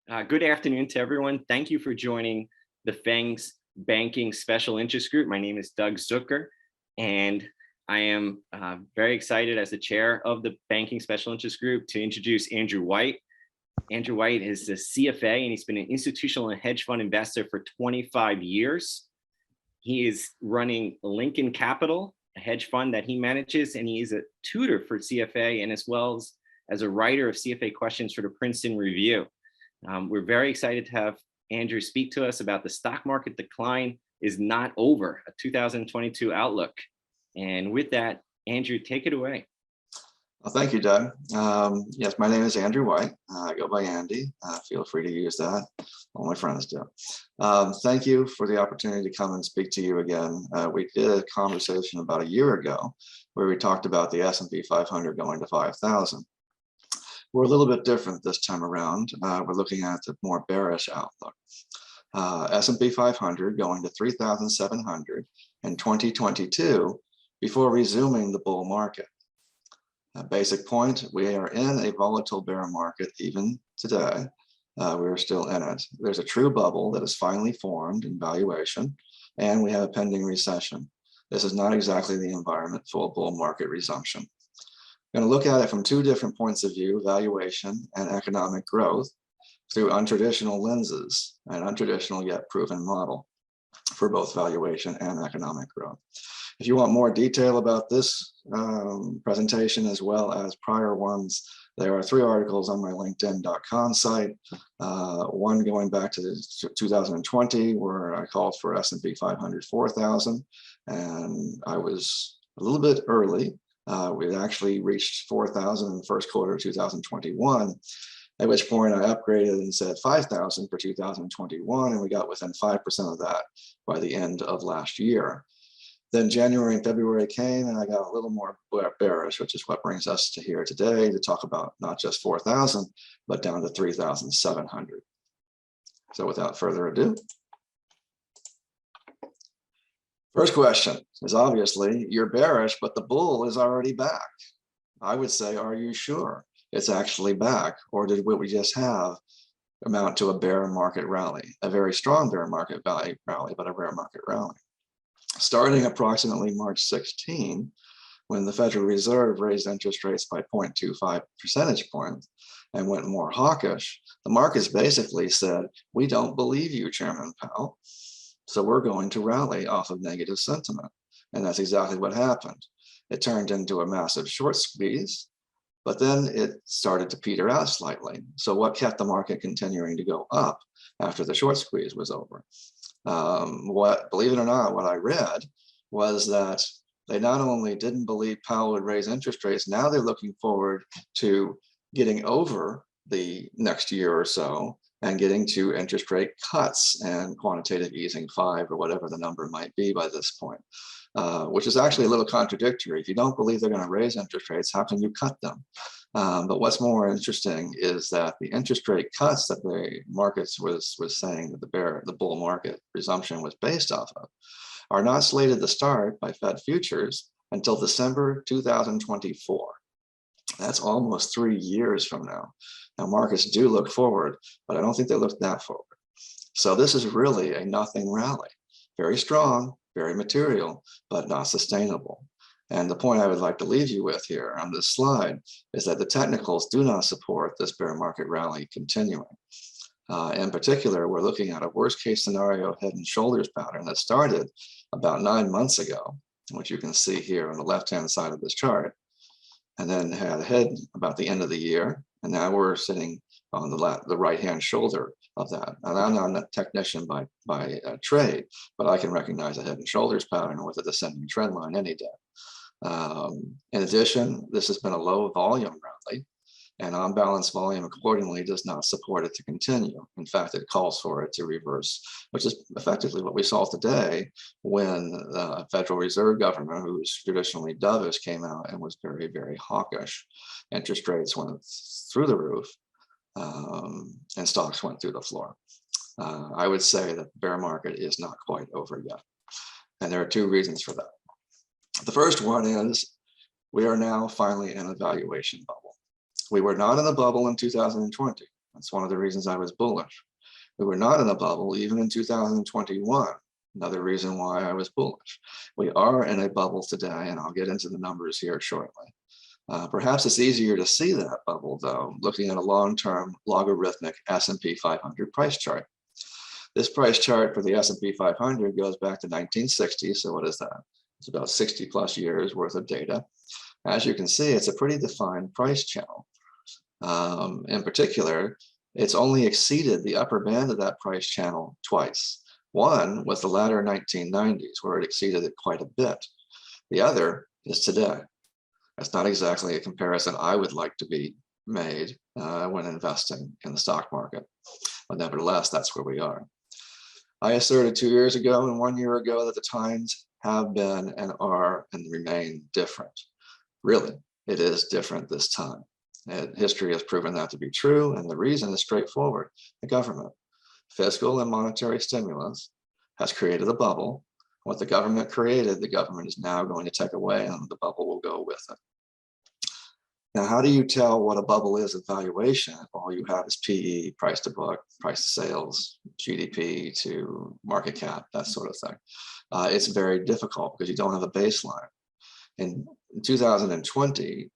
Good afternoon to everyone. Thank you for joining the FANG's Banking Special Interest Group. My name is Doug Zucker, and I am very excited as the chair of the Banking Special Interest Group to introduce Andrew White. Andrew White is a CFA, and he's been an institutional and hedge fund investor for 25 years. He is running Awaken Capital, a hedge fund that he manages, and he is a tutor for CFA and as well as a writer of CFA questions for the Princeton Review. We're very excited to have Andrew speak to us about the stock market decline is not over, a 2022 outlook. And with that, Andrew, take it away. Well, thank you, Doug. Yes, my name is Andrew White. I go by Andy. Feel free to use that. All my friends do. Thank you for the opportunity to come and speak to you again. We did a conversation about a year ago where we talked about the S&P 500 going to 5,000. We're a little bit different this time around. We're looking at the more bearish outlook. S&P 500 going to 3,700 in 2022 before resuming the bull market. A basic point, we are in a volatile bear market even today. We're still in it. There's a true bubble that is finally formed in valuation, and we have a pending recession. This is not exactly the environment for a bull market resumption. I'm going to look at it from two different points of view, valuation and economic growth, through untraditional lenses, an untraditional yet proven model for both valuation and economic growth. If you want more detail about this presentation as well as prior ones, there are 3 articles on my linkedin.com site, one going back to 2020 where I called for S&P 500 4,000, and I was a little bit early. We actually reached 4,000 in the first quarter of 2021, at which point I upgraded and said 5,000 for 2021, and we got within 5% of that by the end of last year. Then January and February came, and I got a little more bearish, which is what brings us to here today to talk about not just 4,000, but down to 3,700. So without further ado, first question is obviously, you're bearish, but the bull is already back. I would say, are you sure it's actually back? Or did what we just have amount to a bear market rally? A very strong bear market rally, but a bear market rally. Starting approximately March 16, when the Federal Reserve raised interest rates by 0.25 percentage points and went more hawkish, the markets basically said, we don't believe you, Chairman Powell. So we're going to rally off of negative sentiment. And that's exactly what happened. It turned into a massive short squeeze, but then it started to peter out slightly. So what kept the market continuing to go up after the short squeeze was over? Believe it or not, what I read was that they not only didn't believe Powell would raise interest rates, now they're looking forward to getting over the next year or so and getting to interest rate cuts and quantitative easing 5 or whatever the number might be by this point, which is actually a little contradictory. If you don't believe they're going to raise interest rates, how can you cut them? But what's more interesting is that the interest rate cuts that the markets was saying that the bull market resumption was based off of are not slated to start by Fed futures until December 2024. That's almost 3 years from now. Now, markets do look forward, but I don't think they look that forward. So this is really a nothing rally. Very strong, very material, but not sustainable. And the point I would like to leave you with here on this slide is that the technicals do not support this bear market rally continuing. In particular, we're looking at a worst case scenario head and shoulders pattern that started about 9 months ago, which you can see here on the left-hand side of this chart, and then had a head about the end of the year. And now we're sitting on the right-hand shoulder of that. And I'm not a technician by trade, but I can recognize a head and shoulders pattern with a descending trend line any day. In addition, this has been a low volume rally, and on-balance volume accordingly does not support it to continue. In fact, it calls for it to reverse, which is effectively what we saw today when the Federal Reserve Governor, who's traditionally dovish, came out and was very, very hawkish. Interest rates went through the roof, and stocks went through the floor. I would say that the bear market is not quite over yet. And there are 2 reasons for that. The first one is we are now finally in a valuation bubble. We were not in a bubble in 2020. That's one of the reasons I was bullish. We were not in a bubble even in 2021. Another reason why I was bullish. We are in a bubble today, and I'll get into the numbers here shortly. Perhaps it's easier to see that bubble, though, looking at a long-term logarithmic S&P 500 price chart. This price chart for the S&P 500 goes back to 1960, so what is that? It's about 60 plus years worth of data. As you can see, it's a pretty defined price channel. In particular, it's only exceeded the upper band of that price channel twice. One was the latter 1990s, where it exceeded it quite a bit. The other is today. That's not exactly a comparison I would like to be made when investing in the stock market. But nevertheless, that's where we are. I asserted 2 years ago and 1 year ago that the times have been and are and remain different. Really, it is different this time. And history has proven that to be true, and the reason is straightforward. The government, fiscal and monetary stimulus, has created a bubble. What the government created, the government is now going to take away, and the bubble will go with it. Now, how do you tell what a bubble is of valuation if all you have is PE, price to book, price to sales, GDP to market cap, that sort of thing? It's very difficult because you don't have a baseline. In 2020,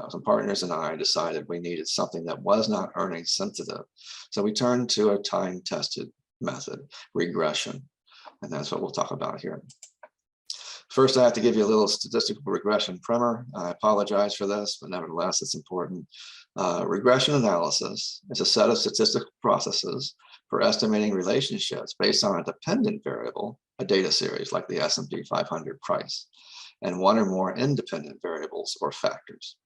some partners and I decided we needed something that was not earnings sensitive. So we turned to a time-tested method, regression. And that's what we'll talk about here. First, I have to give you a little statistical regression primer. I apologize for this, but nevertheless, it's important. Regression analysis is a set of statistical processes for estimating relationships based on a dependent variable, a data series like the S&P 500 price, and one or more independent variables or factors.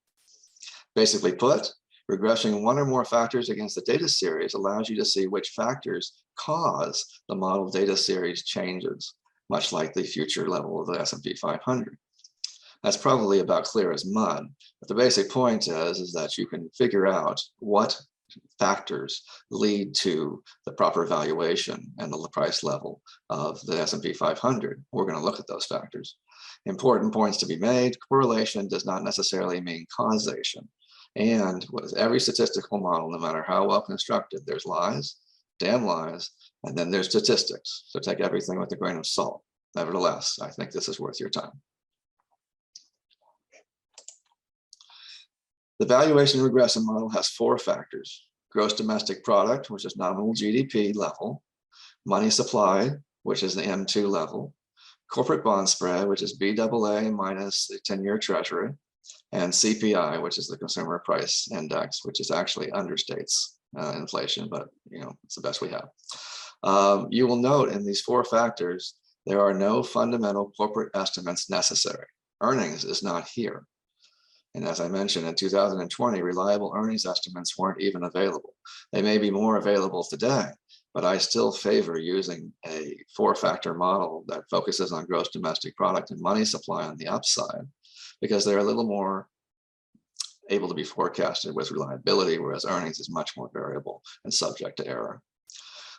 Basically put, regressing one or more factors against the data series allows you to see which factors cause the model data series changes, much like the future level of the S&P 500. That's probably about clear as mud, but the basic point is that you can figure out what factors lead to the proper valuation and the price level of the S&P 500. We're going to look at those factors. Important points to be made: correlation does not necessarily mean causation. And with every statistical model, no matter how well constructed, there's lies, damn lies, and then there's statistics. So take everything with a grain of salt. Nevertheless, I think this is worth your time. The valuation regression model has 4 factors: gross domestic product, which is nominal GDP level; money supply, which is the M2 level; corporate bond spread, which is BAA minus the 10-year treasury; and CPI, which is the consumer price index, which is actually understates inflation, but it's the best we have. You will note in these 4 factors, there are no fundamental corporate estimates necessary. Earnings is not here. And as I mentioned, in 2020, reliable earnings estimates weren't even available. They may be more available today, but I still favor using a 4-factor model that focuses on gross domestic product and money supply on the upside, because they're a little more able to be forecasted with reliability, whereas earnings is much more variable and subject to error.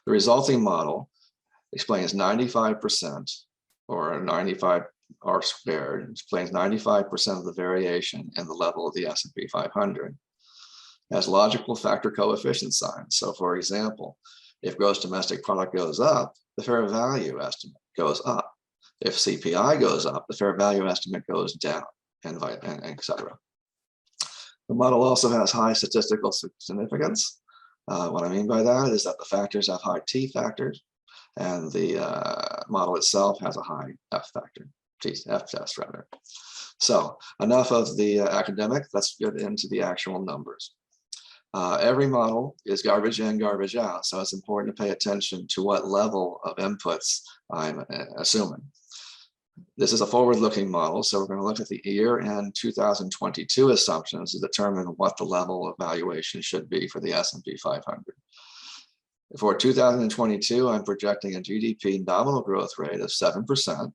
The resulting model explains 95% or 95 R squared, explains 95% of the variation in the level of the S&P 500. It has logical factor coefficient signs. So for example, if gross domestic product goes up, the fair value estimate goes up. If CPI goes up, the fair value estimate goes down, and et cetera. The model also has high statistical significance. What I mean by that is that the factors have high T factors, and the model itself has a high F factor, F test rather. So enough of the academic, let's get into the actual numbers. Every model is garbage in, garbage out, so it's important to pay attention to what level of inputs I'm assuming. This is a forward-looking model, so we're going to look at the year-end 2022 assumptions to determine what the level of valuation should be for the S&P 500. For 2022, I'm projecting a GDP nominal growth rate of 7%.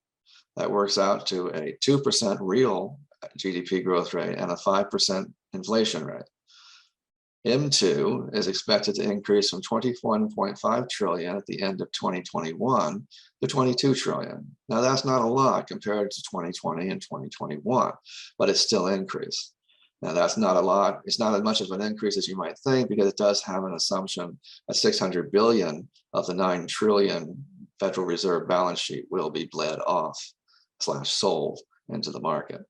That works out to a 2% real GDP growth rate and a 5% inflation rate. M2 is expected to increase from 21.5 trillion at the end of 2021 to 22 trillion. Now that's not a lot compared to 2020 and 2021, but it's still increased. Now that's not a lot. It's not as much of an increase as you might think, because it does have an assumption that 600 billion of the 9 trillion Federal Reserve balance sheet will be bled off / sold into the market.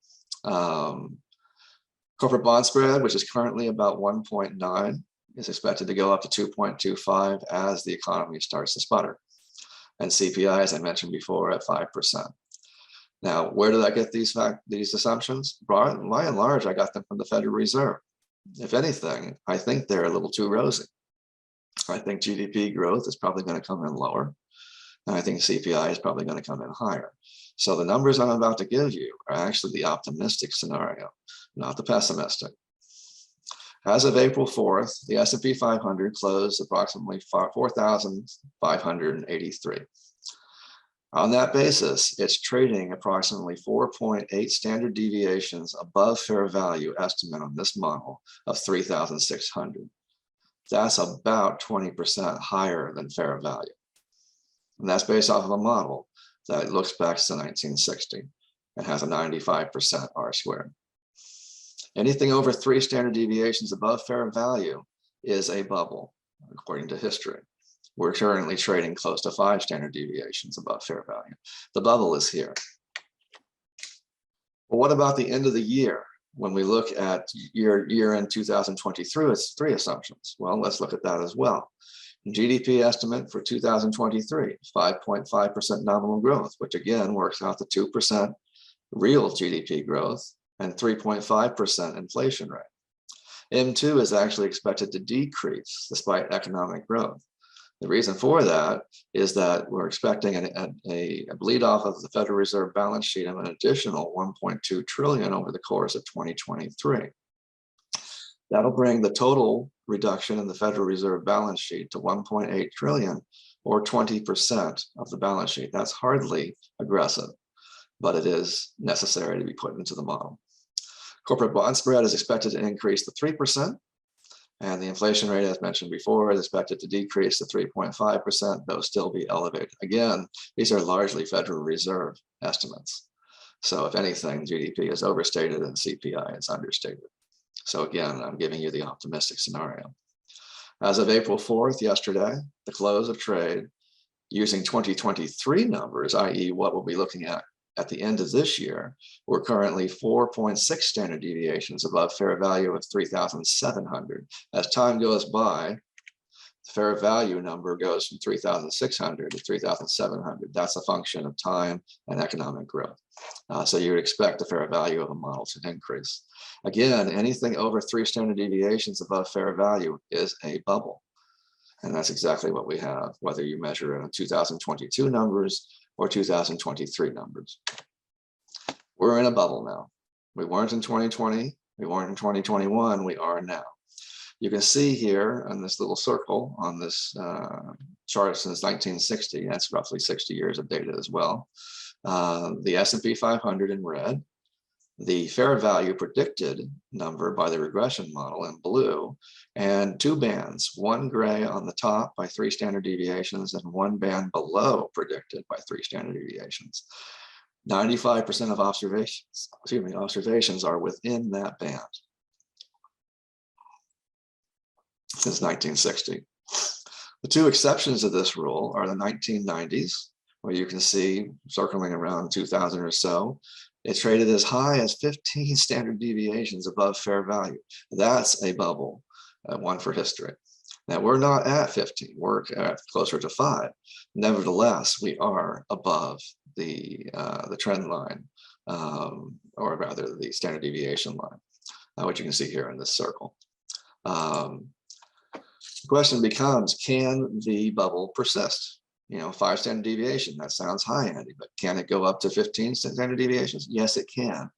Corporate bond spread, which is currently about 1.9, is expected to go up to 2.25 as the economy starts to sputter. And CPI, as I mentioned before, at 5%. Now, where did I get these assumptions? By and large, I got them from the Federal Reserve. If anything, I think they're a little too rosy. I think GDP growth is probably going to come in lower, and I think CPI is probably going to come in higher. So the numbers I'm about to give you are actually the optimistic scenario, not the pessimistic. As of April 4th, the S&P 500 closed approximately 4,583. On that basis, it's trading approximately 4.8 standard deviations above fair value estimate on this model of 3,600. That's about 20% higher than fair value. And that's based off of a model that looks back to 1960 and has a 95% R squared. Anything over 3 standard deviations above fair value is a bubble, according to history. We're currently trading close to 5 standard deviations above fair value. The bubble is here. But what about the end of the year? When we look at year-end 2023, it's 3 assumptions. Well, let's look at that as well. GDP estimate for 2023, 5.5% nominal growth, which again works out to 2% real GDP growth and 3.5% inflation rate. M2 is actually expected to decrease despite economic growth. The reason for that is that we're expecting a bleed off of the Federal Reserve balance sheet of an additional 1.2 trillion over the course of 2023. That'll bring the total reduction in the Federal Reserve balance sheet to 1.8 trillion, or 20% of the balance sheet. That's hardly aggressive, but it is necessary to be put into the model. Corporate bond spread is expected to increase to 3%. And the inflation rate, as mentioned before, is expected to decrease to 3.5%, though still be elevated. Again, these are largely Federal Reserve estimates. So if anything, GDP is overstated and CPI is understated. So again, I'm giving you the optimistic scenario. As of April 4th, yesterday, the close of trade, using 2023 numbers, i.e. what we'll be looking at the end of this year, we're currently 4.6 standard deviations above fair value of 3,700. As time goes by, the fair value number goes from 3,600 to 3,700. That's a function of time and economic growth. So you would expect the fair value of a model to increase. Again, anything over 3 standard deviations above fair value is a bubble. And that's exactly what we have, whether you measure it in 2022 numbers or 2023 numbers. We're in a bubble now. We weren't in 2020, we weren't in 2021, we are now. You can see here in this little circle on this chart since 1960, that's roughly 60 years of data as well. The S&P 500 in red, the fair value predicted number by the regression model in blue, and 2 bands, one gray on the top by 3 standard deviations and 1 band below predicted by 3 standard deviations. 95% of observations are within that band since 1960. The 2 exceptions of this rule are the 1990s, where you can see circling around 2000 or so, it traded as high as 15 standard deviations above fair value. That's a bubble, one for history. Now we're not at 15, we're at closer to 5. Nevertheless, we are above the trend line, or rather the standard deviation line, which you can see here in this circle. The question becomes, can the bubble persist? 5 standard deviation, that sounds high, Andy, but can it go up to 15 standard deviations? Yes, it can.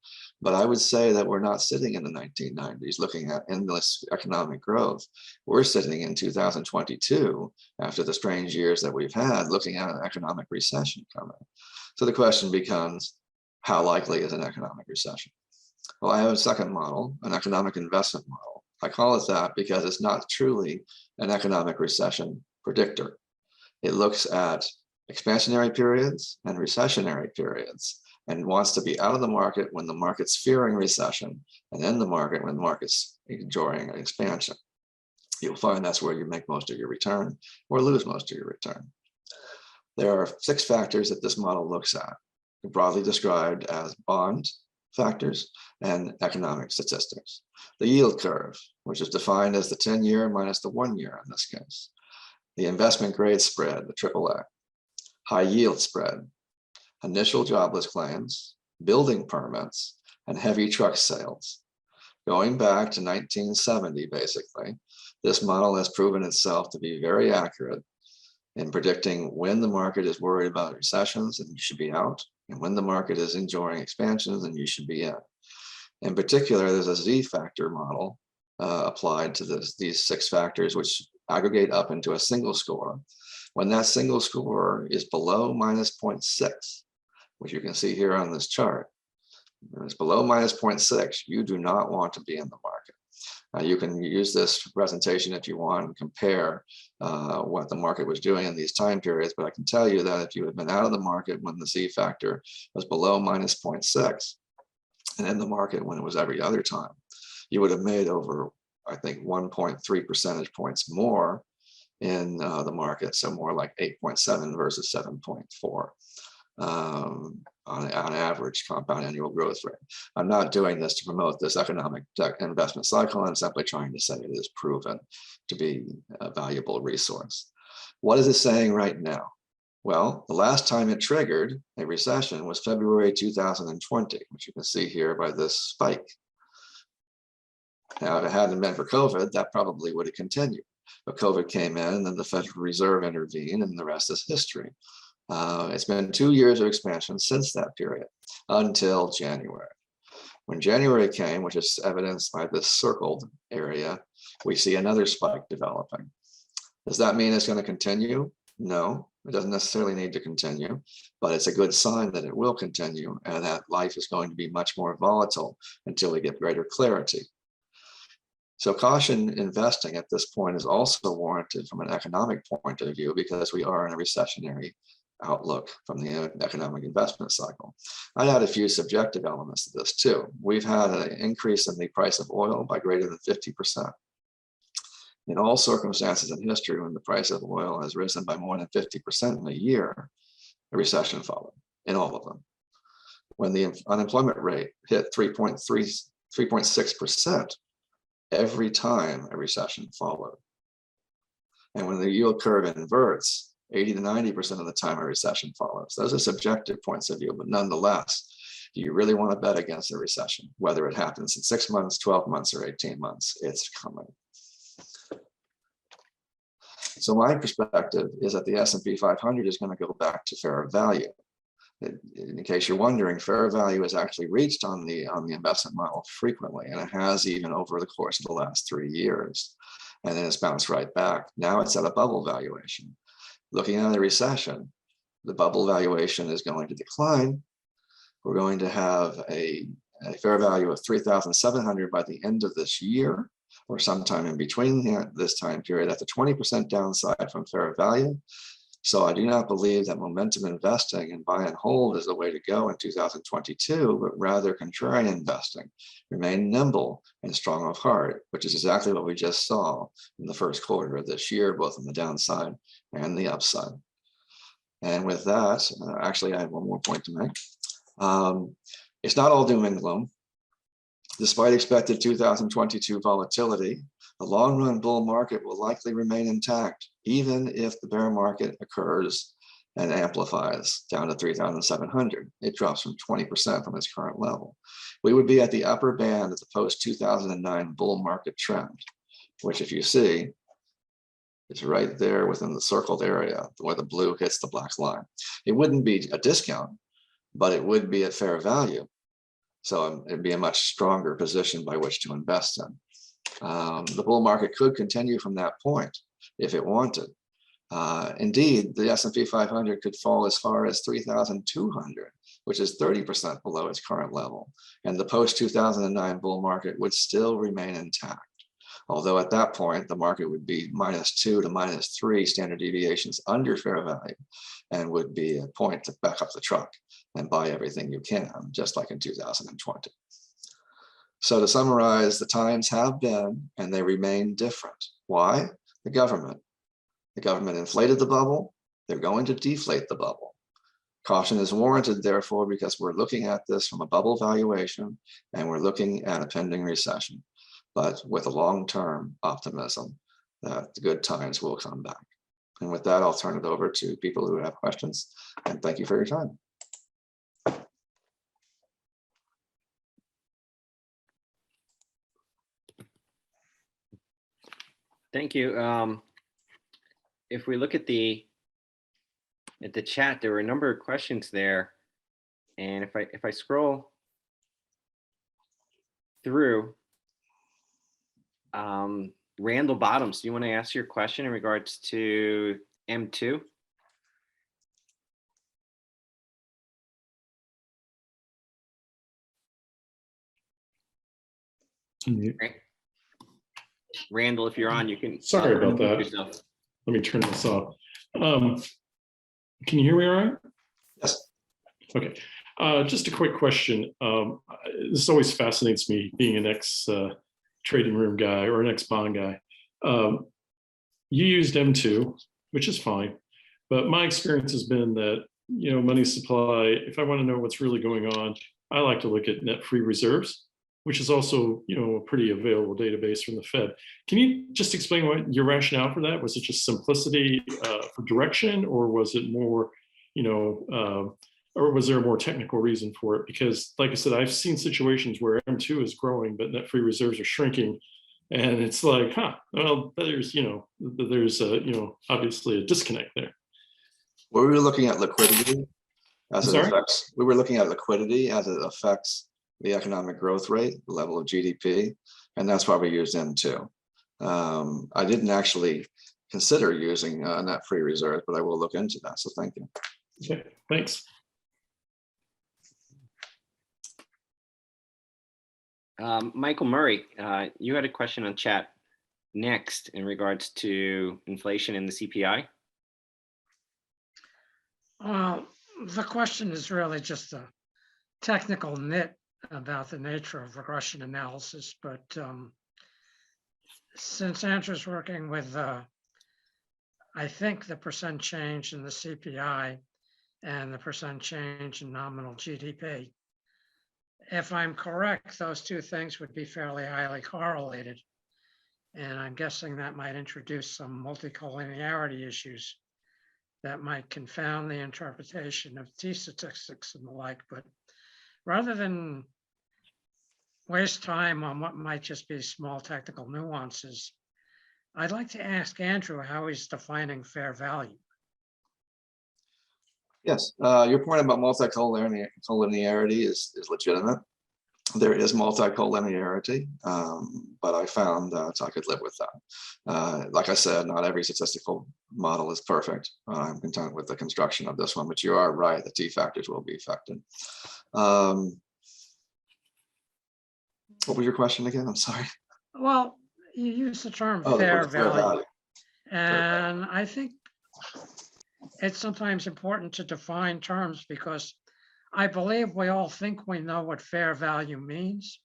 But I would say that we're not sitting in the 1990s looking at endless economic growth. We're sitting in 2022, after the strange years that we've had, looking at an economic recession coming. So the question becomes, how likely is an economic recession? Well, I have a second model, an economic investment model. I call it that because it's not truly an economic recession predictor. It looks at expansionary periods and recessionary periods and wants to be out of the market when the market's fearing recession, and in the market when the market's enjoying an expansion. You'll find that's where you make most of your return or lose most of your return. There are 6 factors that this model looks at, broadly described as bond factors and economic statistics. The yield curve, which is defined as the 10-year minus the 1-year in this case. The investment grade spread, the AAA. High yield spread. Initial jobless claims, building permits, and heavy truck sales. Going back to 1970, basically, this model has proven itself to be very accurate in predicting when the market is worried about recessions and you should be out, and when the market is enjoying expansions and you should be in. In particular, there's a Z factor model applied to these 6 factors, which aggregate up into a single score. When that single score is below minus 0.6, which you can see here on this chart, when it's below minus 0.6, you do not want to be in the market. You can use this presentation if you want and compare what the market was doing in these time periods, but I can tell you that if you had been out of the market when the Z factor was below minus 0.6 and in the market when it was every other time, you would have made over, I think, 1.3 percentage points more in the market, so more like 8.7 versus 7.4. On average compound annual growth rate. I'm not doing this to promote this economic investment cycle. I'm simply trying to say it is proven to be a valuable resource. What is it saying right now? Well, the last time it triggered a recession was February 2020, which you can see here by this spike. Now, if it hadn't been for COVID, that probably would have continued. But COVID came in, and then the Federal Reserve intervened, and the rest is history. It's been 2 years of expansion since that period until January. When January came, which is evidenced by this circled area, we see another spike developing. Does that mean it's going to continue? No, it doesn't necessarily need to continue, but it's a good sign that it will continue and that life is going to be much more volatile until we get greater clarity. So caution investing at this point is also warranted from an economic point of view because we are in a recessionary outlook from the economic investment cycle. I'd add a few subjective elements to this too. We've had an increase in the price of oil by greater than 50%. In all circumstances in history, when the price of oil has risen by more than 50% in a year, a recession followed, in all of them. When the unemployment rate hit 3.6%, every time a recession followed. And when the yield curve inverts, 80 to 90% of the time a recession follows. Those are subjective points of view, but nonetheless, do you really want to bet against a recession? Whether it happens in 6 months, 12 months, or 18 months, it's coming. So my perspective is that the S&P 500 is going to go back to fair value. In case you're wondering, fair value is actually reached on the investment model frequently, and it has even over the course of the last 3 years. And then it's bounced right back. Now it's at a bubble valuation. Looking at a recession, the bubble valuation is going to decline. We're going to have a fair value of 3,700 by the end of this year, or sometime in between this time period. That's a 20% downside from fair value. So I do not believe that momentum investing and buy and hold is the way to go in 2022, but rather contrarian investing. Remain nimble and strong of heart, which is exactly what we just saw in the first quarter of this year, both on the downside and the upside. And with that, actually, I have one more point to make. It's not all doom and gloom. Despite expected 2022 volatility, the long-run bull market will likely remain intact, even if the bear market occurs and amplifies down to 3,700. It drops from 20% from its current level. We would be at the upper band of the post-2009 bull market trend, which, if you see, is right there within the circled area where the blue hits the black line. It wouldn't be a discount, but it would be at fair value. So it'd be a much stronger position by which to invest in. The bull market could continue from that point if it wanted. Indeed, the S&P 500 could fall as far as 3,200, which is 30% below its current level. And the post-2009 bull market would still remain intact. Although at that point, the market would be -2 to -3 standard deviations under fair value and would be a point to back up the truck and buy everything you can, just like in 2020. So to summarize, the times have been and they remain different. Why? The government. The government inflated the bubble. They're going to deflate the bubble. Caution is warranted, therefore, because we're looking at this from a bubble valuation and we're looking at a pending recession, but with a long-term optimism that the good times will come back. And with that, I'll turn it over to people who have questions. And thank you for your time. Thank you. If we look at the chat, there were a number of questions there, and if I scroll through, Randall Bottoms, do you want to ask your question in regards to M2? Randall, if you're on, you can. Sorry about that. Yourself. Let me turn this off. Can you hear me all right? Yes. Okay. Just a quick question. This always fascinates me, being an ex-trading room guy or an ex-bond guy. You used M2, which is fine, but my experience has been that, money supply, if I want to know what's really going on, I like to look at net free reserves, which is also, a pretty available database from the Fed. Can you just explain what your rationale for that? Was it just simplicity for direction, or was it more, or was there a more technical reason for it? Because like I said, I've seen situations where M2 is growing, but net free reserves are shrinking. And it's like, well, there's, obviously a disconnect there. Well, we were looking at liquidity as it affects, we were looking at liquidity as it affects the economic growth rate, the level of GDP, and that's why we used M2. I didn't actually consider using net free reserves, but I will look into that, so thank you. Okay, thanks. Michael Murray, you had a question on chat next in regards to inflation and the CPI. The question is really just a technical nit about the nature of regression analysis, but since Andrew's working with, I think, the percent change in the CPI and the percent change in nominal GDP, if I'm correct, those two things would be fairly highly correlated. And I'm guessing that might introduce some multicollinearity issues that might confound the interpretation of T statistics and the like. But rather than waste time on what might just be small technical nuances, I'd like to ask Andrew how he's defining fair value. Yes, your point about multicollinearity is legitimate. There is multicollinearity, but I found that I could live with that. Like I said, not every statistical model is perfect. I'm content with the construction of this one, but you are right, the T factors will be affected. What was your question again? I'm sorry. Well, you use the term fair value. And I think it's sometimes important to define terms, because I believe we all think we know what fair value means,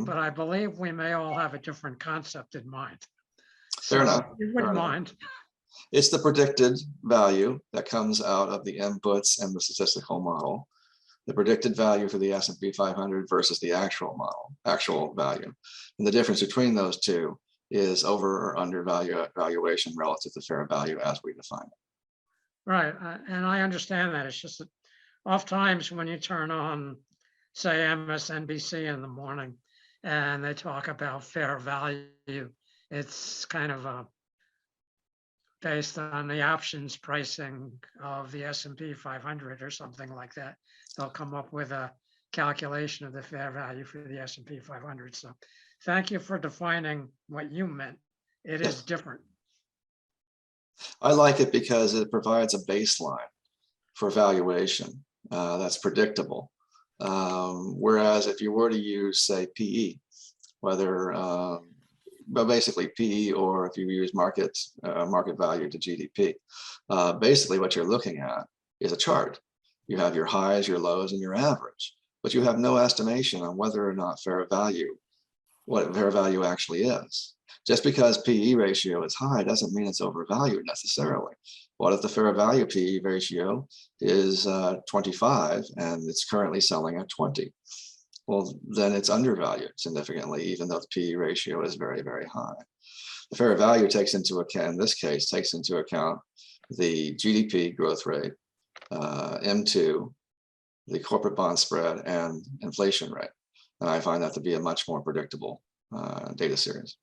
but I believe we may all have a different concept in mind. Fair enough. You wouldn't mind. It's the predicted value that comes out of the inputs and the statistical model. The predicted value for the S&P 500 versus the actual value. And the difference between those two is over or under valuation relative to fair value as we define it. Right, and I understand that. It's just that oftentimes when you turn on, say, MSNBC in the morning and they talk about fair value, it's kind of based on the options pricing of the S&P 500 or something like that. They'll come up with a calculation of the fair value for the S&P 500. So thank you for defining what you meant. It is different. I like it because it provides a baseline for valuation that's predictable. Whereas if you were to use, say, PE, whether, but basically PE, or if you use market value to GDP, basically what you're looking at is a chart. You have your highs, your lows, and your average, but you have no estimation on whether or not what fair value actually is. Just because PE ratio is high doesn't mean it's overvalued necessarily. What if the fair value PE ratio is 25 and it's currently selling at 20? Well, then it's undervalued significantly, even though the PE ratio is very, very high. The fair value takes into account, in this case, takes into account the GDP growth rate, M2, the corporate bond spread, and inflation rate. And I find that to be a much more predictable data series.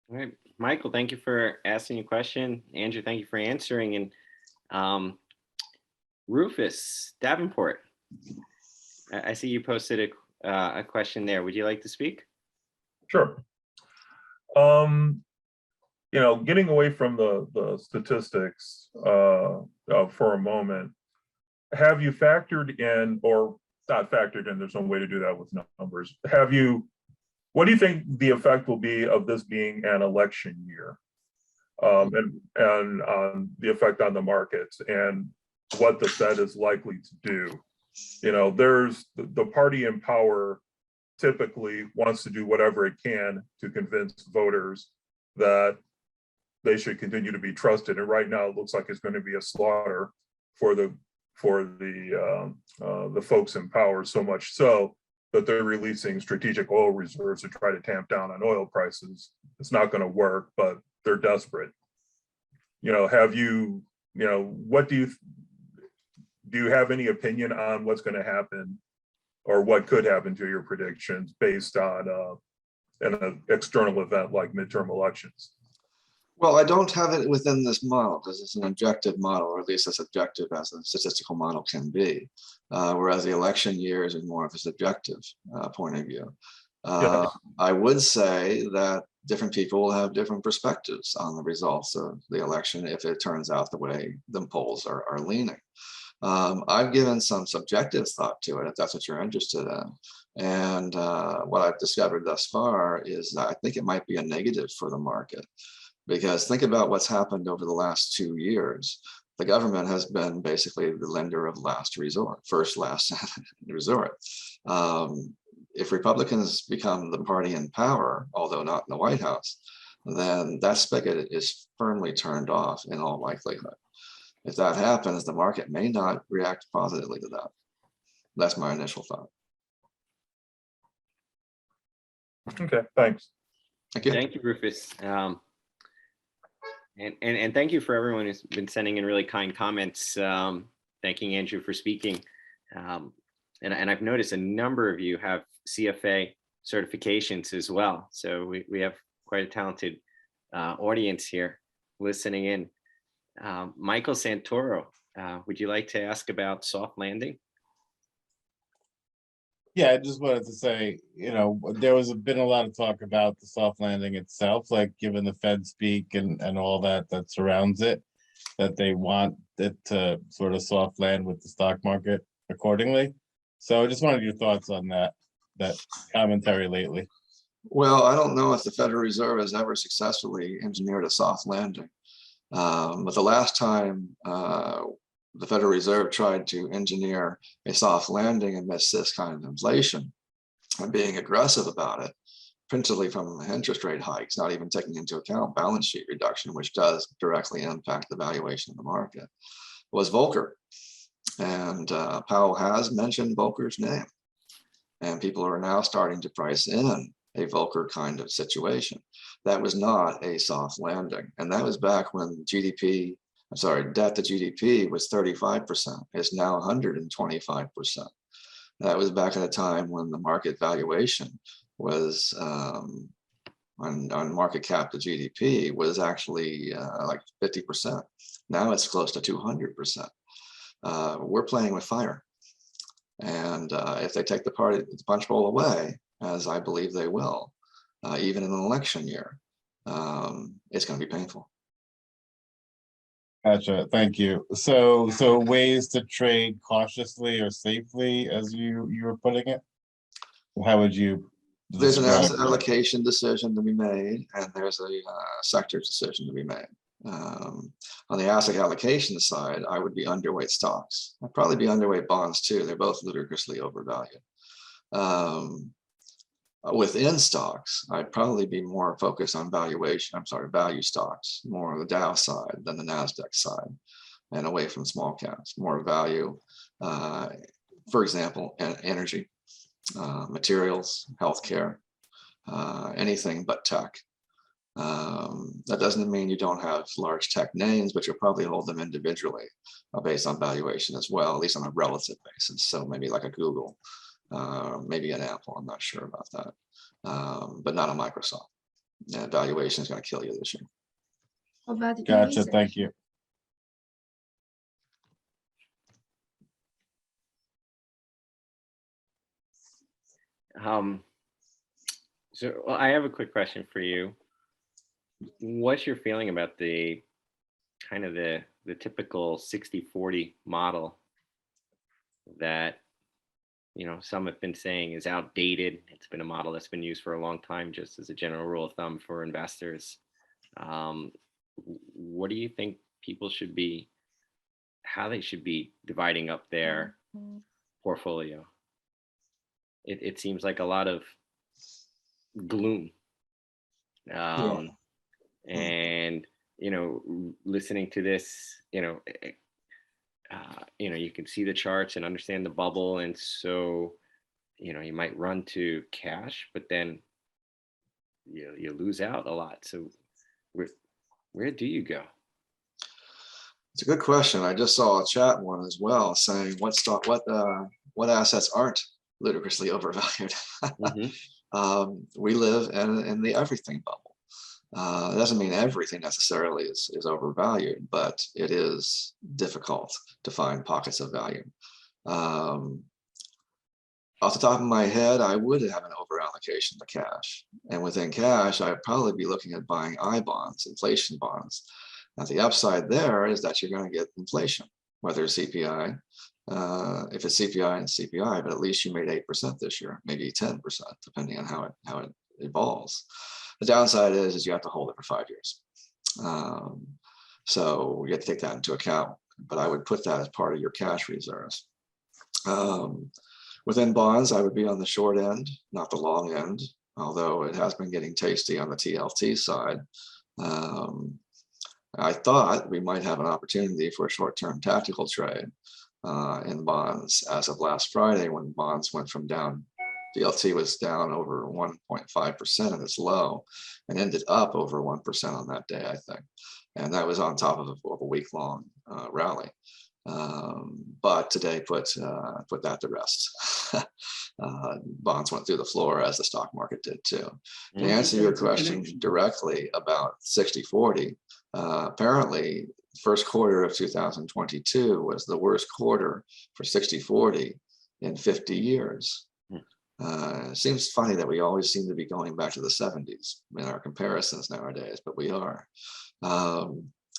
All right, Michael, thank you for asking your question. Andrew, thank you for answering. And Rufus Davenport, I see you posted a question there. Would you like to speak? Sure. Getting away from the statistics for a moment, have you factored in, or not factored in, there's no way to do that with numbers. What do you think the effect will be of this being an election year, and the effect on the markets and what the Fed is likely to do? There's the party in power typically wants to do whatever it can to convince voters that they should continue to be trusted. And right now it looks like it's going to be a slaughter for the folks in power, so much so that they're releasing strategic oil reserves to try to tamp down on oil prices. It's not going to work, but they're desperate. What do you have any opinion on what's going to happen or what could happen to your predictions based on an external event like midterm elections? Well, I don't have it within this model because it's an objective model, or at least as objective as a statistical model can be, whereas the election years is more of a subjective point of view. I would say that different people will have different perspectives on the results of the election if it turns out the way the polls are leaning. I've given some subjective thought to it, if that's what you're interested in. And what I've discovered thus far is that I think it might be a negative for the market. Because think about what's happened over the last 2 years. The government has been basically the lender of last resort, last resort. If Republicans become the party in power, although not in the White House, then that spigot is firmly turned off in all likelihood. If that happens, the market may not react positively to that. That's my initial thought. Okay, thanks. Thank you. Thank you, Rufus. And thank you for everyone who's been sending in really kind comments, thanking Andrew for speaking. And I've noticed a number of you have CFA certifications as well. So we have quite a talented audience here listening in. Michael Santoro, would you like to ask about soft landing? Yeah, I just wanted to say, there been a lot of talk about the soft landing itself, like given the Fed speak and all that surrounds it, that they want it to sort of soft land with the stock market accordingly. So I just wanted your thoughts on that commentary lately. Well, I don't know if the Federal Reserve has ever successfully engineered a soft landing. But the last time the Federal Reserve tried to engineer a soft landing amidst this kind of inflation and being aggressive about it, principally from interest rate hikes, not even taking into account balance sheet reduction, which does directly impact the valuation of the market, was Volcker. And Powell has mentioned Volcker's name. And people are now starting to price in a Volcker kind of situation. That was not a soft landing. And that was back when debt to GDP was 35%. It's now 125%. That was back at a time when the market valuation was on market cap to GDP was actually like 50%. Now it's close to 200%. We're playing with fire. And if they take the punch bowl away, as I believe they will, even in an election year, it's going to be painful. Gotcha. Thank you. So ways to trade cautiously or safely, as you were putting it? How would you? There's an asset allocation decision to be made, and there's a sector decision to be made. On the asset allocation side, I would be underweight stocks. I'd probably be underweight bonds too. They're both ludicrously overvalued. Within stocks, I'd probably be more focused on valuation. I'm sorry, value stocks, more on the Dow side than the NASDAQ side, and away from small caps, more value. For example, energy, materials, healthcare, anything but tech. That doesn't mean you don't have large tech names, but you'll probably hold them individually based on valuation as well, at least on a relative basis. So maybe like a Google, maybe an Apple, I'm not sure about that, but not a Microsoft. Yeah, valuation is going to kill you this year. What about the Gotcha, research? thank you. So well, I have a quick question for you. What's your feeling about the kind of the typical 60-40 model that, you know, some have been saying is outdated? It's been a model that's been used for a long time, just as a general rule of thumb for investors. What do you think people should be, how they should be dividing up their portfolio? It seems like a lot of gloom. And, you know, listening to this, you know, you can see the charts and understand the bubble. And so, you know, you might run to cash, but then you lose out a lot. So where do you go? It's a good question. I just saw a chat one as well saying what assets aren't ludicrously overvalued. We live in the everything bubble. It doesn't mean everything necessarily is overvalued, but it is difficult to find pockets of value. Off the top of my head, I would have an overallocation to cash. And within cash, I'd probably be looking at buying I bonds, inflation bonds. Now, the upside there is that you're going to get inflation, whether it's CPI, if it's CPI and CPI, but at least you made 8% this year, maybe 10%, depending on how it evolves. The downside is you have to hold it for 5 years. So you have to take that into account, but I would put that as part of your cash reserves. Within bonds, I would be on the short end, not the long end, although it has been getting tasty on the TLT side. I thought we might have an opportunity for a short-term tactical trade in bonds as of last Friday, when bonds went from down, TLT was down over 1.5% at its low and ended up over 1% on that day, I think. And that was on top of a week-long rally. But today put that to rest. Bonds went through the floor as the stock market did too. To answer your question directly about 60-40, apparently first quarter of 2022 was the worst quarter for 60-40 in 50 years. It seems funny that we always seem to be going back to the 70s in our comparisons nowadays, but we are.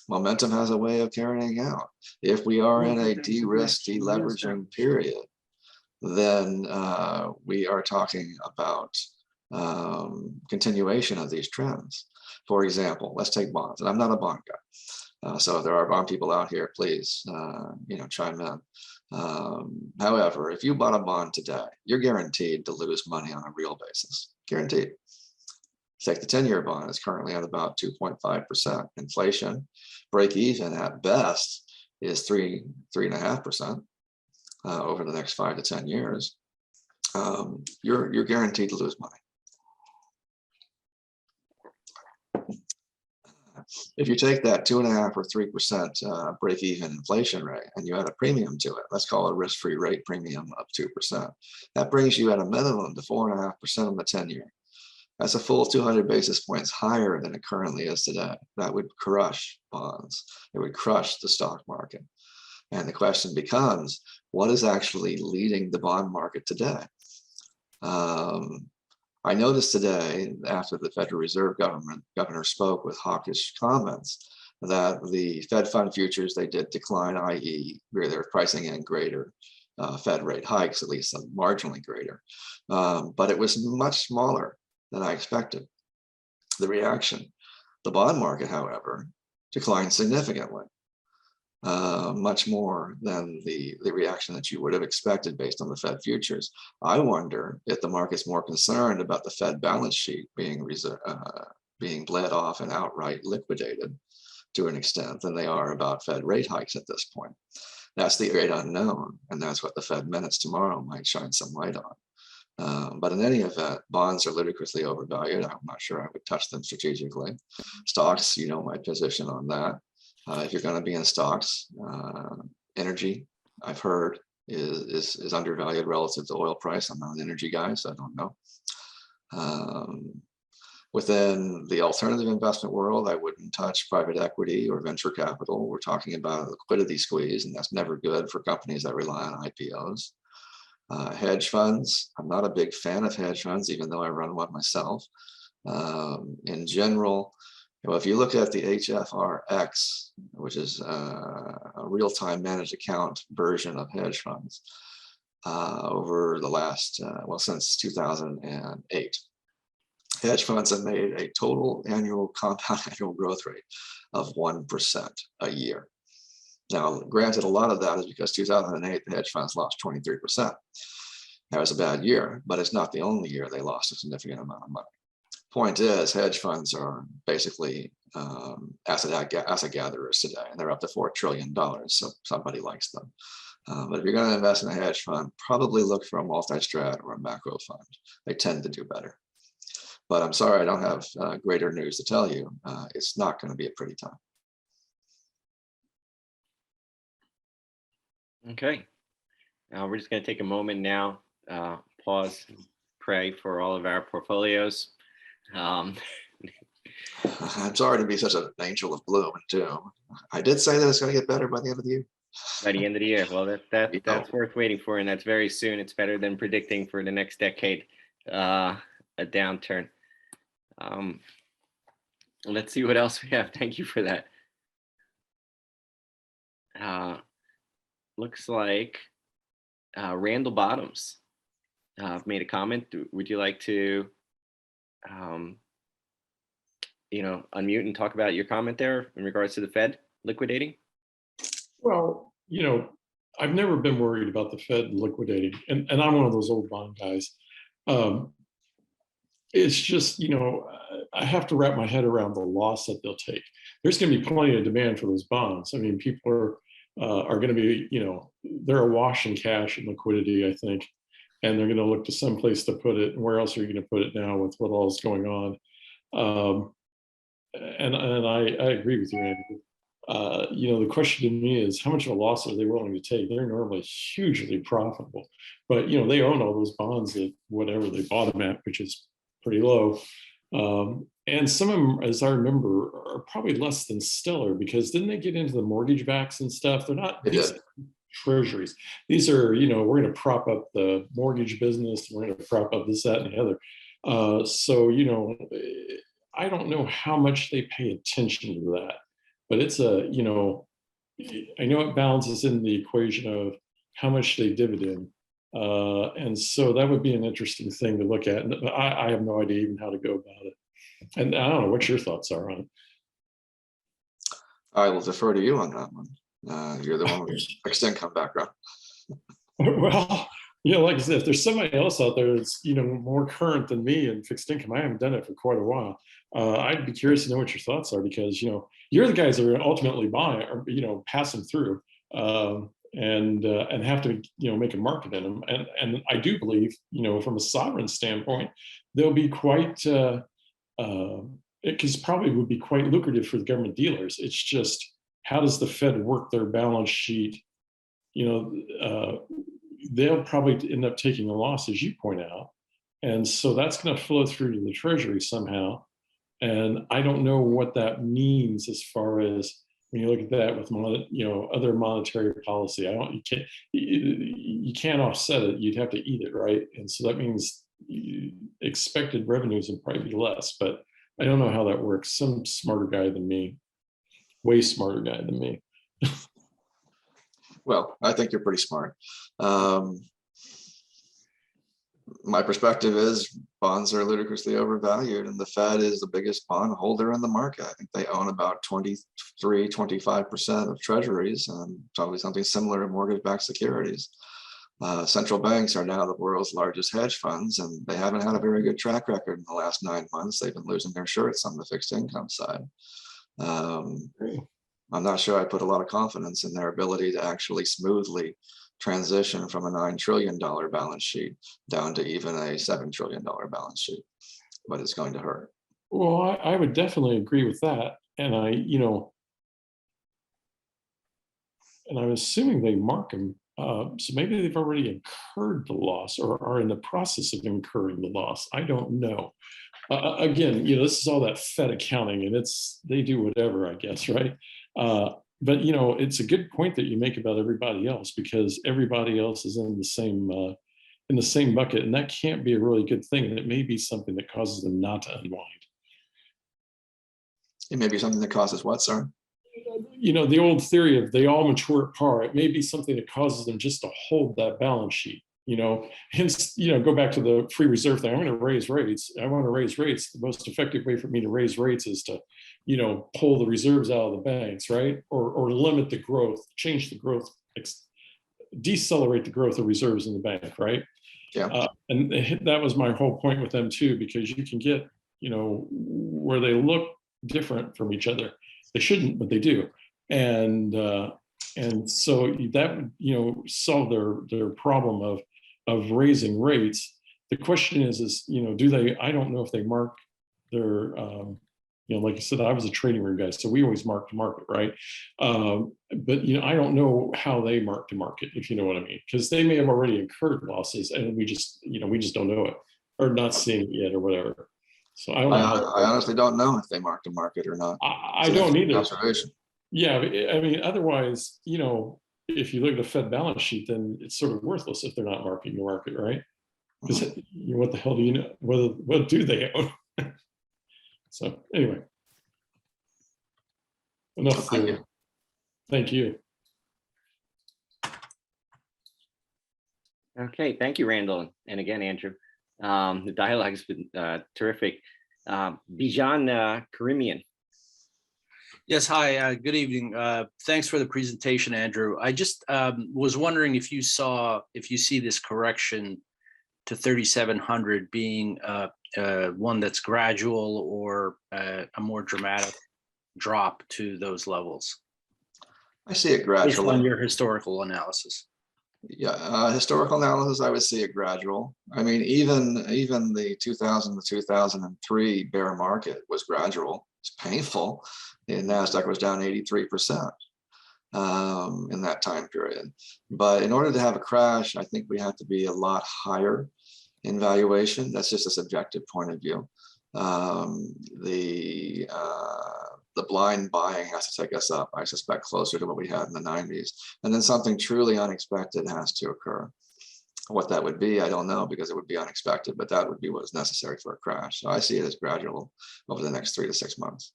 Momentum has a way of carrying out. If we are in a de-risk, de-leveraging period, then we are talking about continuation of these trends. For example, let's take bonds, and I'm not a bond guy. So if there are bond people out here, please, chime in. However, if you bought a bond today, you're guaranteed to lose money on a real basis, guaranteed. Take the 10-year bond, it's currently at about 2.5%. Inflation, break even at best is 3.5% over the next 5 to 10 years. You're guaranteed to lose money. If you take that 2.5 or 3% break-even inflation rate and you add a premium to it, let's call it a risk-free rate premium of 2%. That brings you at a minimum to 4.5% on the 10-year. That's a full 200 basis points higher than it currently is today. That would crush bonds. It would crush the stock market. And the question becomes, what is actually leading the bond market today? I noticed today, after the Federal Reserve governor spoke with hawkish comments, that the Fed fund futures, they did decline, i.e. they're pricing in greater Fed rate hikes, at least marginally greater. But it was much smaller than I expected, the reaction. The bond market, however, declined significantly, much more than the reaction that you would have expected based on the Fed futures. I wonder if the market's more concerned about the Fed balance sheet being bled off and outright liquidated to an extent than they are about Fed rate hikes at this point. That's the great unknown, and that's what the Fed minutes tomorrow might shine some light on. But in any event, bonds are ludicrously overvalued. I'm not sure I would touch them strategically. Stocks, you know my position on that. If you're going to be in stocks, energy, I've heard, is undervalued relative to oil price. I'm not an energy guy, so I don't know. Within the alternative investment world, I wouldn't touch private equity or venture capital. We're talking about a liquidity squeeze, and that's never good for companies that rely on IPOs. Hedge funds, I'm not a big fan of hedge funds, even though I run one myself. In general, if you look at the HFRX, which is a real-time managed account version of hedge funds, over the last, since 2008, hedge funds have made a total annual compound annual growth rate of 1% a year. Now, granted, a lot of that is because 2008, the hedge funds lost 23%. That was a bad year, but it's not the only year they lost a significant amount of money. Point is, hedge funds are basically asset gatherers today, and they're up to $4 trillion, so somebody likes them. But if you're going to invest in a hedge fund, probably look for a multi-strat or a macro fund. They tend to do better. But I'm sorry, I don't have greater news to tell you. It's not going to be a pretty time. Okay. We're just going to take a moment now, pause, pray for all of our portfolios. I'm sorry to be such an angel of gloom and doom. I did say that it's going to get better by the end of the year. By the end of the year. Well, that's worth waiting for, and that's very soon. It's better than predicting for the next decade a downturn. Let's see what else we have. Thank you for that. Looks like Randall Bottoms made a comment. Would you like to unmute and talk about your comment there in regards to the Fed liquidating? Well, I've never been worried about the Fed liquidating, and I'm one of those old bond guys. It's just, I have to wrap my head around the loss that they'll take. There's going to be plenty of demand for those bonds. I mean, people are going to be, they're awash in cash and liquidity, I think, and they're going to look to some place to put it. And where else are you going to put it now with what all is going on? And I agree with you, Andy. The question to me is, how much of a loss are they willing to take? They're normally hugely profitable, but they own all those bonds at whatever they bought them at, which is pretty low. And some of them, as I remember, are probably less than stellar, because didn't they get into the mortgage backs and stuff? They're not treasuries. These are, we're going to prop up the mortgage business. We're going to prop up this, that, and the other. So, I don't know how much they pay attention to that, but it's I know it balances in the equation of how much they dividend. And so that would be an interesting thing to look at. And I have no idea even how to go about it. And I don't know what your thoughts are on it. I will defer to you on that one. You're the one with fixed income background. Well, like I said, if there's somebody else out there that's, more current than me in fixed income, I haven't done it for quite a while. I'd be curious to know what your thoughts are, because, you're the guys that are ultimately buying or, passing through and have to, make a market in them. And I do believe, from a sovereign standpoint, they'll be quite, it probably would be quite lucrative for the government dealers. It's just, how does the Fed work their balance sheet? They'll probably end up taking a loss, as you point out. And so that's going to flow through to the Treasury somehow. And I don't know what that means as far as when you look at that with, other monetary policy. You can't offset it. You'd have to eat it, right? And so that means expected revenues would probably be less, but I don't know how that works. Some smarter guy than me, way smarter guy than me. Well, I think you're pretty smart. my perspective is bonds are ludicrously overvalued, and the Fed is the biggest bond holder in the market. I think they own about 25% of treasuries, and probably something similar in mortgage-backed securities. Central banks are now the world's largest hedge funds, and they haven't had a very good track record in the last 9 months. They've been losing their shirts on the fixed income side. I'm not sure I put a lot of confidence in their ability to actually smoothly transition from a $9 trillion balance sheet down to even a $7 trillion balance sheet, but it's going to hurt. Well, I would definitely agree with that. And and I'm assuming they mark them. So maybe they've already incurred the loss or are in the process of incurring the loss. I don't know. Again, this is all that Fed accounting, and they do whatever, I guess, right? But it's a good point that you make about everybody else, because everybody else is in the same bucket, and that can't be a really good thing. And it may be something that causes them not to unwind. It may be something that causes what, sir? The old theory of they all mature at par. It may be something that causes them just to hold that balance sheet. Hence, go back to the free reserve thing. I'm going to raise rates. I want to raise rates. The most effective way for me to raise rates is to, pull the reserves out of the banks, right? Or limit the growth, change the growth, decelerate the growth of reserves in the bank, right? Yeah. And that was my whole point with them too, because you can get, where they look different from each other. They shouldn't, but they do. And so that would, solve their problem of raising rates. The question is, do they, I don't know if they mark their, like I said, I was a trading room guy, so we always mark to market, right? But, I don't know how they mark to market, if you know what I mean, because they may have already incurred losses and we just don't know it or not seeing it yet or whatever. So I don't know. I honestly don't know if they mark to market or not. I don't either. Observation. Yeah, I mean, otherwise, if you look at the Fed balance sheet, then it's sort of worthless if they're not marking the market, right? Because what the hell do you know? What do they own? So anyway, enough theory. Thank you. Okay, thank you, Randall, and again, Andrew. The dialogue has been terrific. Bijan Karimian. Yes, hi, good evening. Thanks for the presentation, Andrew. I just was wondering if you see this correction to 3,700 being one that's gradual or a more dramatic drop to those levels. I see it gradually. Based on your historical analysis. Yeah, historical analysis, I would see it gradual. I mean, even the 2000 to 2003 bear market was gradual. It's painful. The NASDAQ was down 83% in that time period. But in order to have a crash, I think we have to be a lot higher in valuation. That's just a subjective point of view. The blind buying has to take us up, I suspect, closer to what we had in the 90s. And then something truly unexpected has to occur. What that would be, I don't know, because it would be unexpected, but that would be what is necessary for a crash. So I see it as gradual over the next 3 to 6 months.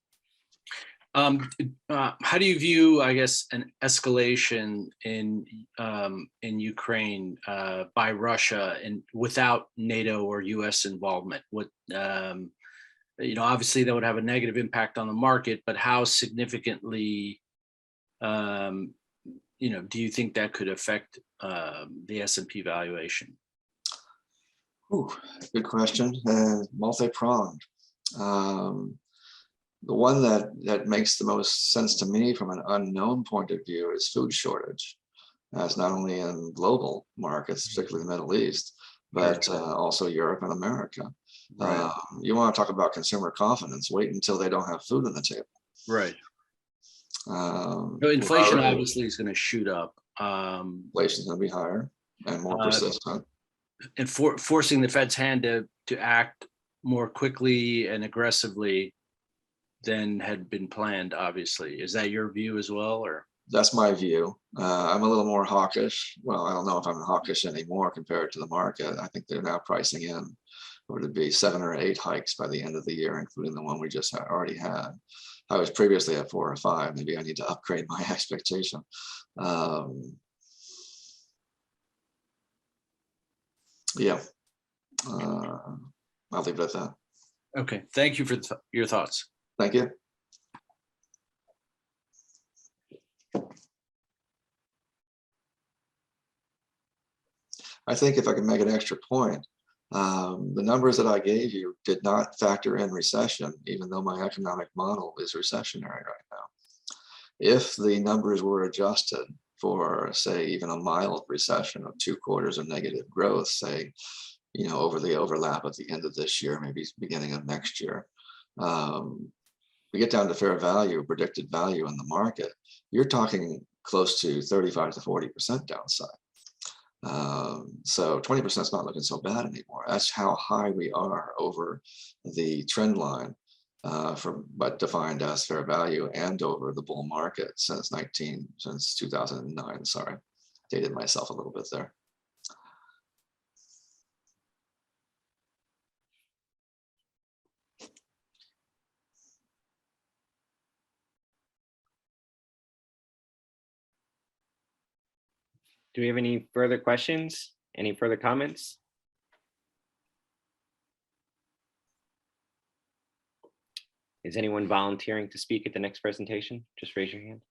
How do you view, I guess, an escalation in Ukraine by Russia and without NATO or U.S. involvement? What obviously that would have a negative impact on the market, but how significantly, do you think that could affect the S&P valuation? Ooh, good question. Multi-pronged. The one that makes the most sense to me from an unknown point of view is food shortage. That's not only in global markets, particularly the Middle East, but also Europe and America. Right. You want to talk about consumer confidence, wait until they don't have food on the table. Right. Inflation obviously is going to shoot up. Inflation is going to be higher and more persistent. And forcing the Fed's hand to act more quickly and aggressively than had been planned, obviously. Is that your view as well, or? That's my view. I'm a little more hawkish. Well, I don't know if I'm hawkish anymore compared to the market. I think they're now pricing in, would it be 7 or 8 hikes by the end of the year, including the one we just already had. I was previously at 4 or 5. Maybe I need to upgrade my expectation. Yeah. I'll leave it at that. Okay, thank you for your thoughts. Thank you. I think if I can make an extra point, the numbers that I gave you did not factor in recession, even though my economic model is recessionary right now. If the numbers were adjusted for, say, even a mild recession of 2 quarters of negative growth, say, over the overlap at the end of this year, maybe beginning of next year, we get down to fair value, predicted value in the market, you're talking close to 35 to 40% downside. So 20% is not looking so bad anymore. That's how high we are over the trend line, but defined as fair value, and over the bull market since 2009. Sorry, dated myself a little bit there. Do we have any further questions? Any further comments? Is anyone volunteering to speak at the next presentation? Just raise your hand.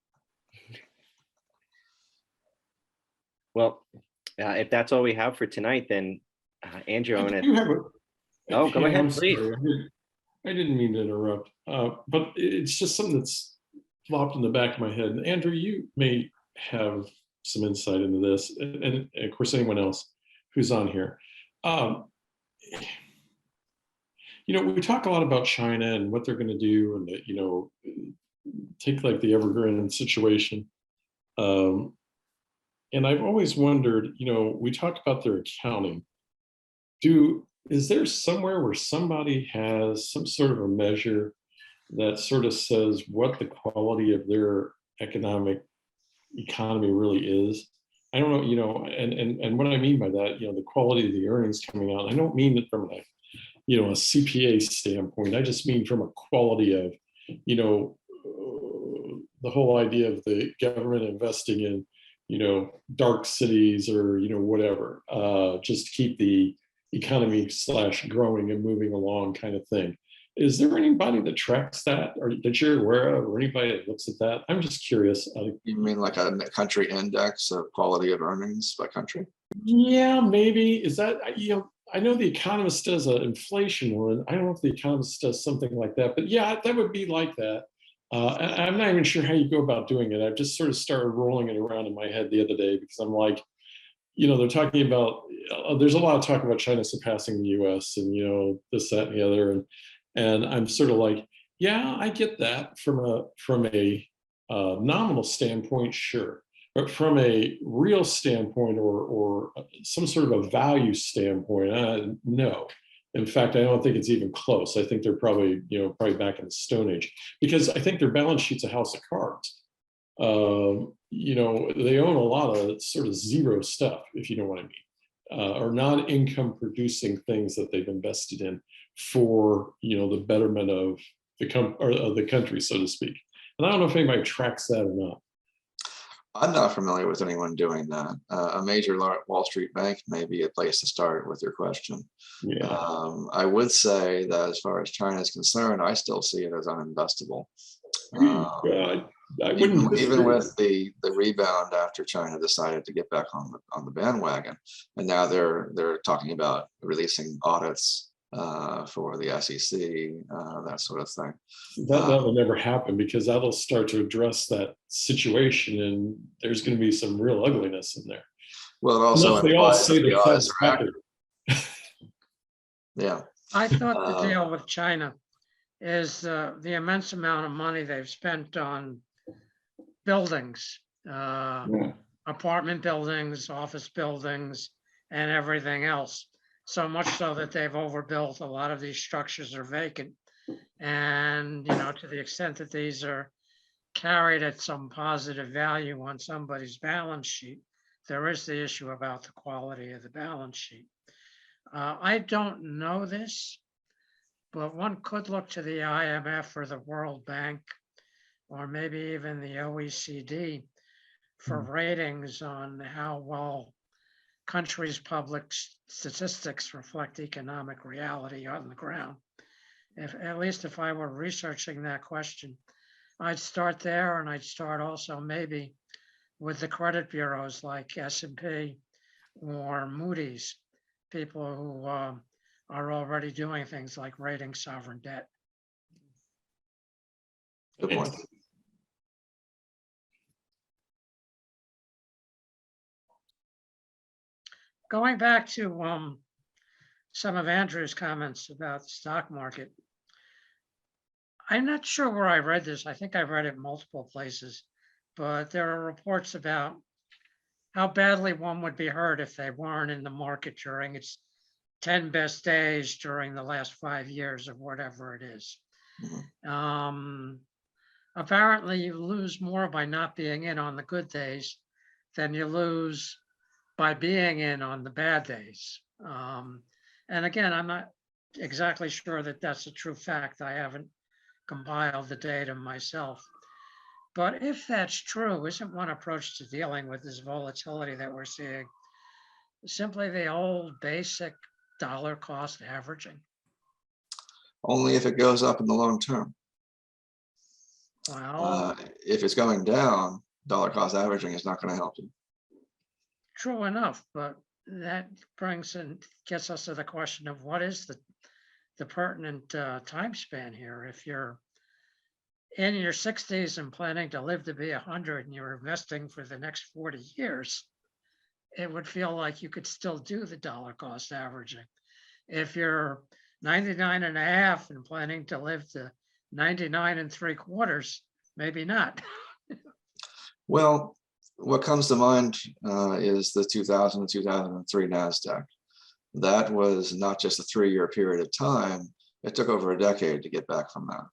Well, if that's all we have for tonight, then Andrew, I'm gonna. Oh, go ahead, please. I didn't mean to interrupt, but it's just something that's flopped in the back of my head. And Andrew, you may have some insight into this, and of course, anyone else who's on here. We talk a lot about China and what they're going to do, and take like the Evergrande situation. And I've always wondered, we talk about their accounting. Is there somewhere where somebody has some sort of a measure that sort of says what the quality of their economy really is? I don't know, and what I mean by that, the quality of the earnings coming out, I don't mean it from a CPA standpoint. I just mean from a quality of, the whole idea of the government investing in, dark cities or, whatever, just to keep the economy growing and moving along kind of thing. Is there anybody that tracks that, or that you're aware of, or anybody that looks at that? I'm just curious. You mean like a country index of quality of earnings by country? Yeah, maybe. Is that, I know The Economist does an inflation one. I don't know if The Economist does something like that, but yeah, that would be like that. I'm not even sure how you go about doing it. I've just sort of started rolling it around in my head the other day, because I'm like, they're talking about, there's a lot of talk about China surpassing the US and, this, that, and the other. And I'm sort of like, yeah, I get that from a nominal standpoint, sure. But from a real standpoint or some sort of a value standpoint, no. In fact, I don't think it's even close. I think they're probably back in the Stone Age, because I think their balance sheet's a house of cards. They own a lot of sort of zero stuff, if you know what I mean, or non-income producing things that they've invested in for the betterment of the country, so to speak. And I don't know if anybody tracks that or not. I'm not familiar with anyone doing that. A major Wall Street bank may be a place to start with your question. Yeah. I would say that as far as China is concerned, I still see it as uninvestable. I wouldn't even with the rebound after China decided to get back on the bandwagon, and now they're talking about releasing audits for the SEC, that sort of thing. That will never happen, because that'll start to address that situation, and there's going to be some real ugliness in there. Well, it also they all say the audits are accurate. Yeah. I thought the deal with China is the immense amount of money they've spent on buildings, apartment buildings, office buildings, and everything else. So much so that they've overbuilt. A lot of these structures are vacant. And, to the extent that these are carried at some positive value on somebody's balance sheet, there is the issue about the quality of the balance sheet. I don't know this, but one could look to the IMF or the World Bank, or maybe even the OECD for ratings on how well country's public statistics reflect economic reality on the ground. At least if I were researching that question, I'd start there, and I'd start also maybe with the credit bureaus like S&P or Moody's, people who are already doing things like rating sovereign debt. Good point. Going back to some of Andrew's comments about the stock market, I'm not sure where I read this. I think I've read it multiple places, but there are reports about how badly one would be hurt if they weren't in the market during its 10 best days during the last 5 years or whatever it is. Apparently, you lose more by not being in on the good days than you lose by being in on the bad days. And again, I'm not exactly sure that that's a true fact. I haven't compiled the data myself. But if that's true, isn't one approach to dealing with this volatility that we're seeing simply the old basic dollar cost averaging? Only if it goes up in the long term. Well, If it's going down, dollar cost averaging is not going to help you. true enough, but that brings and gets us to the question of what is the pertinent time span here. If you're in your 60s and planning to live to be 100 and you're investing for the next 40 years, it would feel like you could still do the dollar cost averaging. If you're 99 and a half and planning to live to 99 and 3/4, maybe not. Well, what comes to mind is the 2000 to 2003 NASDAQ. That was not just a 3-year period of time. It took over a decade to get back from that.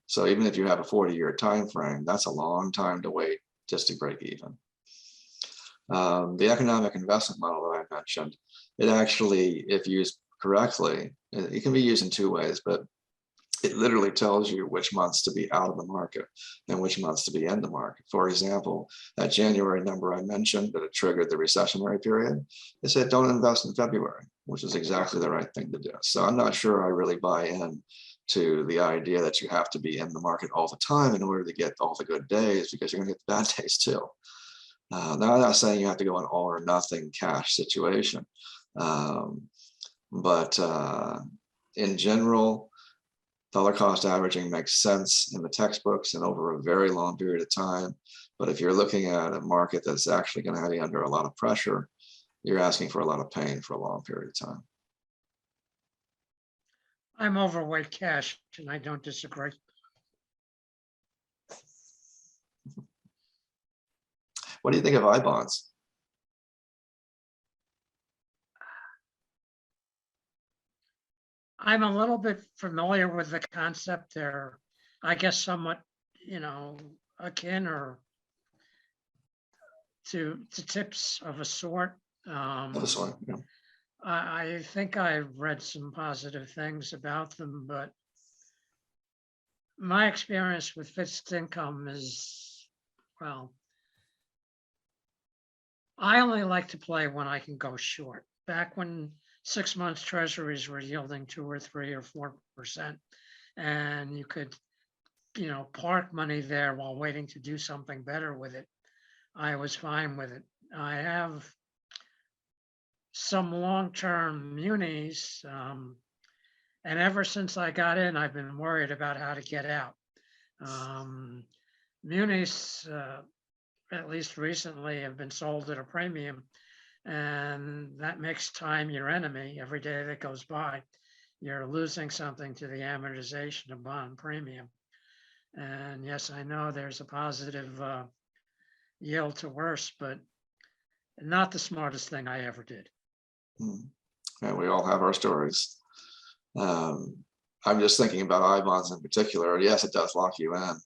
So even if you have a 40-year time frame, that's a long time to wait just to break even. The economic investment model that I mentioned, it actually, if used correctly, it can be used in 2 ways, but it literally tells you which months to be out of the market and which months to be in the market. For example, that January number I mentioned that it triggered the recessionary period, it said don't invest in February, which is exactly the right thing to do. So I'm not sure I really buy in to the idea that you have to be in the market all the time in order to get all the good days, because you're going to get the bad days too. Now, I'm not saying you have to go an all or nothing cash situation, but in general, dollar cost averaging makes sense in the textbooks and over a very long period of time. But if you're looking at a market that's actually going to have you under a lot of pressure, you're asking for a lot of pain for a long period of time. I'm overweight cash, and I don't disagree. What do you think of I bonds? I'm a little bit familiar with the concept. They're, I guess, somewhat, akin or to tips of a sort. Of a sort, yeah. I think I've read some positive things about them, but my experience with fixed income is, well, I only like to play when I can go short. Back when 6 months treasuries were yielding 2 or 3 or 4%, and you could, park money there while waiting to do something better with it, I was fine with it. I have some long-term munis, and ever since I got in, I've been worried about how to get out. Munis, at least recently, have been sold at a premium, and that makes time your enemy. Every day that goes by, you're losing something to the amortization of bond premium. And yes, I know there's a positive yield to worse, but not the smartest thing I ever did. And we all have our stories. I'm just thinking about I bonds in particular. Yes, it does lock you in.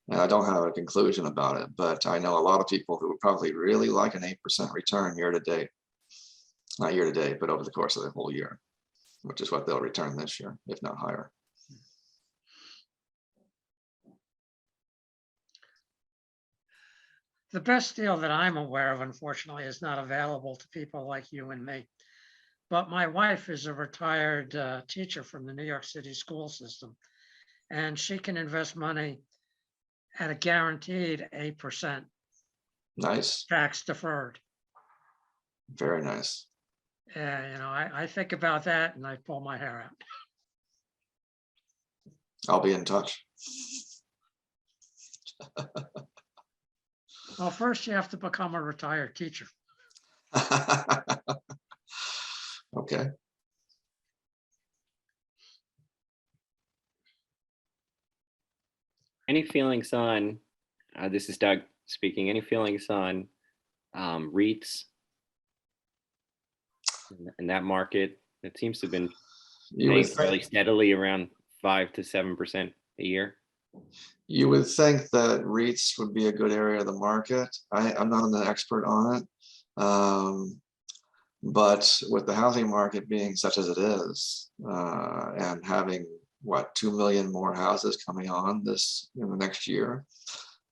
And I don't have a conclusion about it, but I know a lot of people who would probably really like an 8% return year to date. Not year to date, but over the course of the whole year, which is what they'll return this year, if not higher. The best deal that I'm aware of, unfortunately, is not available to people like you and me. But my wife is a retired teacher from the New York City school system, and she can invest money at a guaranteed 8% Nice, tax deferred. very nice. And, I think about that and I pull my hair out. I'll be in touch. Well, first you have to become a retired teacher. Okay. Any feelings on, this is Doug speaking, any feelings on REITs in that market? It seems to have been You paying would fairly think, steadily around 5 to 7% a year. you would think that REITs would be a good area of the market. I'm not an expert on it. But with the housing market being such as it is, and having what, 2 million more houses coming on this in the next year,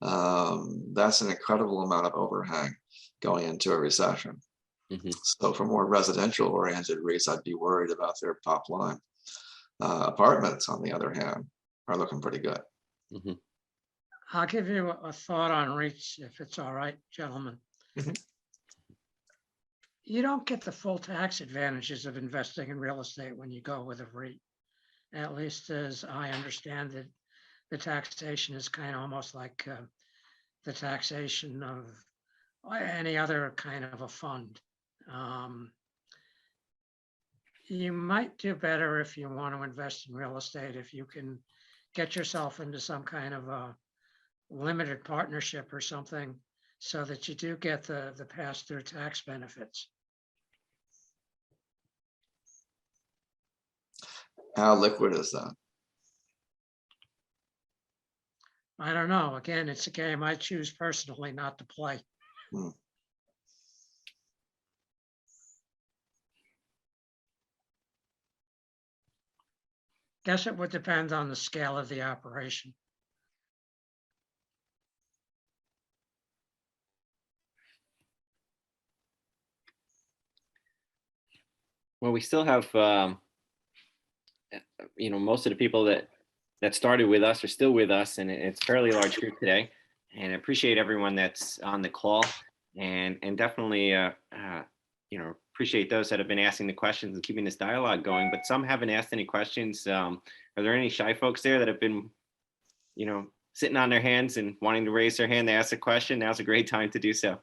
that's an incredible amount of overhang going into a recession. Mhm. So for more residential oriented REITs, I'd be worried about their top line. Apartments, on the other hand, are looking pretty good. Mhm. I'll give you a thought on REITs, if it's all right, gentlemen. Mhm. You don't get the full tax advantages of investing in real estate when you go with a REIT. At least as I understand it, the taxation is kind of almost like the taxation of any other kind of a fund. You might do better if you want to invest in real estate, if you can get yourself into some kind of a limited partnership or something, so that you do get the pass-through tax benefits. How liquid is that? I don't know. Again, it's a game I choose personally not to play. Hmm. Guess it would depend on the scale of the operation. Well, we still have, most of the people that started with us are still with us, and it's a fairly large group today. And I appreciate everyone that's on the call, and definitely, appreciate those that have been asking the questions and keeping this dialogue going. But some haven't asked any questions. Are there any shy folks there that have been, sitting on their hands and wanting to raise their hand to ask a question? Now's a great time to do so.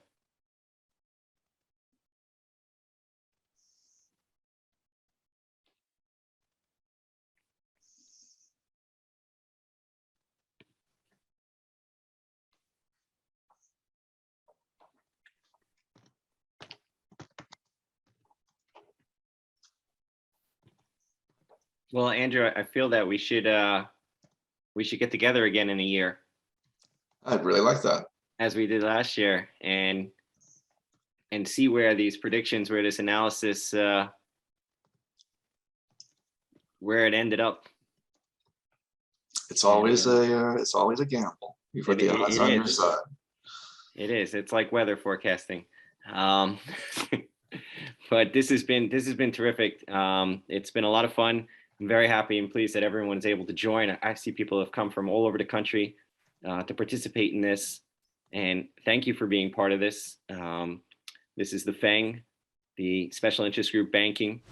Well, Andrew, I feel that we should get together again in a year, I'd really like that. as we did last year, and see where these predictions, where this analysis, where it ended up. It's always a gamble. You put the odds on your side. It is. It's like weather forecasting. But this has been terrific. It's been a lot of fun. I'm very happy and pleased that everyone's able to join. I see people have come from all over the country to participate in this, and thank you for being part of this. This is the FANG, the Special Interest Group Banking